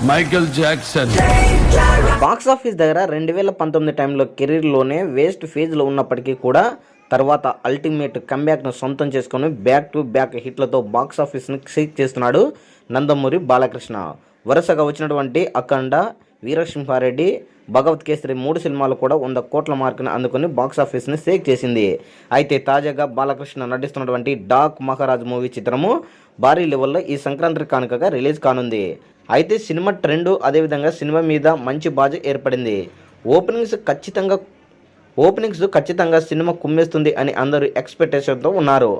Michael Jackson. Box office దగ్గర 2019 టైంలో కెరీర్లోనే waste ఫేజ్లో ఉన్నప్పటికీ కూడా తర్వాత అల్టిమేట్ కంబ్యాక్ను సొంతం చేసుకొని బ్యాక్ టు బ్యాక్ హిట్లతో బాక్స్ ఆఫీస్ని షేక్ చేస్తున్నాడు నందమూరి బాలకృష్ణ. వరుసగా వచ్చినటువంటి అఖండ, వీరసింహారెడ్డి, భగవత్ కేసరి 3 సినిమాలు కూడా 100 కోట్ల మార్కుని అందుకొని బాక్స్ ఆఫీస్ని షేక్ చేసింది. అయితే తాజాగా బాలకృష్ణ నటిస్తున్నటువంటి డాక్ మహారాజ్ మూవీ చిత్రము భారీ లెవెల్లో ఈ సంక్రాంతి కానుకగా రిలీజ్ కానుంది. అయితే సినిమా ట్రెండ్ అదేవిధంగా సినిమా మీద మంచి బాజు ఏర్పడింది. ఓపెనింగ్స్ ఖచ్చితంగా సినిమా కుమ్మేస్తుంది అని అందరూ ఎక్స్పెక్టేషన్తో ఉన్నారు.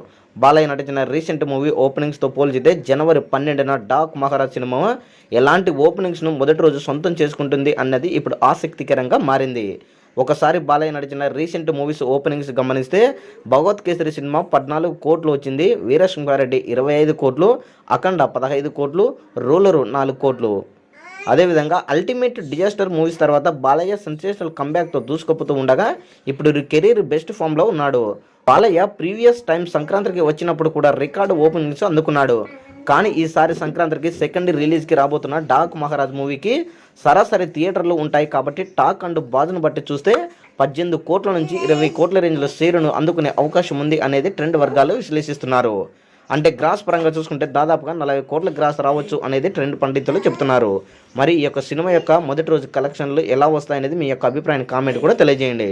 బాలయ్య నటించిన రీసెంట్ మూవీ ఓపెనింగ్స్తో పోల్చితే జనవరి 12న డాక్ మహారాజ్ సినిమా ఎలాంటి ఓపెనింగ్స్ను మొదటి రోజు సొంతం చేసుకుంటుంది అన్నది ఇప్పుడు ఆసక్తికరంగా మారింది. ఒకసారి బాలయ్య నటించిన రీసెంట్ మూవీస్ ఓపెనింగ్స్ గమనిస్తే భగవత్ కేసరి సినిమా 14 కోట్లు వచ్చింది, వీరసింహారెడ్డి 25 కోట్లు, అఖండ 15 కోట్లు, రూలరు 4 కోట్లు. అదేవిధంగా అల్టిమేట్ డిజాస్టర్ మూవీస్ తర్వాత బాలయ్య సెన్సేషనల్ కంబ్యాక్తో దూసుకుపోతూ ఉండగా ఇప్పుడు కెరీర్ బెస్ట్ ఫామ్లో ఉన్నాడు. బాలయ్య ప్రీవియస్ టైం సంక్రాంతికి వచ్చినప్పుడు కూడా రికార్డు ఓపెనింగ్స్ అందుకున్నాడు. కానీ ఈసారి సంక్రాంతికి సెకండ్ రిలీజ్కి రాబోతున్న డాక్ మహారాజ్ మూవీకి సరాసరి థియేటర్లు ఉంటాయి కాబట్టి టాక్ అండ్ బాజును బట్టి చూస్తే 18 కోట్ల నుంచి 20 కోట్ల రేంజ్లో షేరును అందుకునే అవకాశం ఉంది అనేది ట్రెండ్ వర్గాలు విశ్లేషిస్తున్నారు. అంటే గ్రాస్ పరంగా చూసుకుంటే దాదాపుగా 40 కోట్ల గ్రాస్ రావచ్చు అనేది ట్రెండ్ పండితులు చెప్తున్నారు. మరి ఈ యొక్క సినిమా యొక్క మొదటి రోజు కలెక్షన్లు ఎలా వస్తాయనేది మీ యొక్క అభిప్రాయాన్ని కామెంట్ కూడా తెలియజేయండి.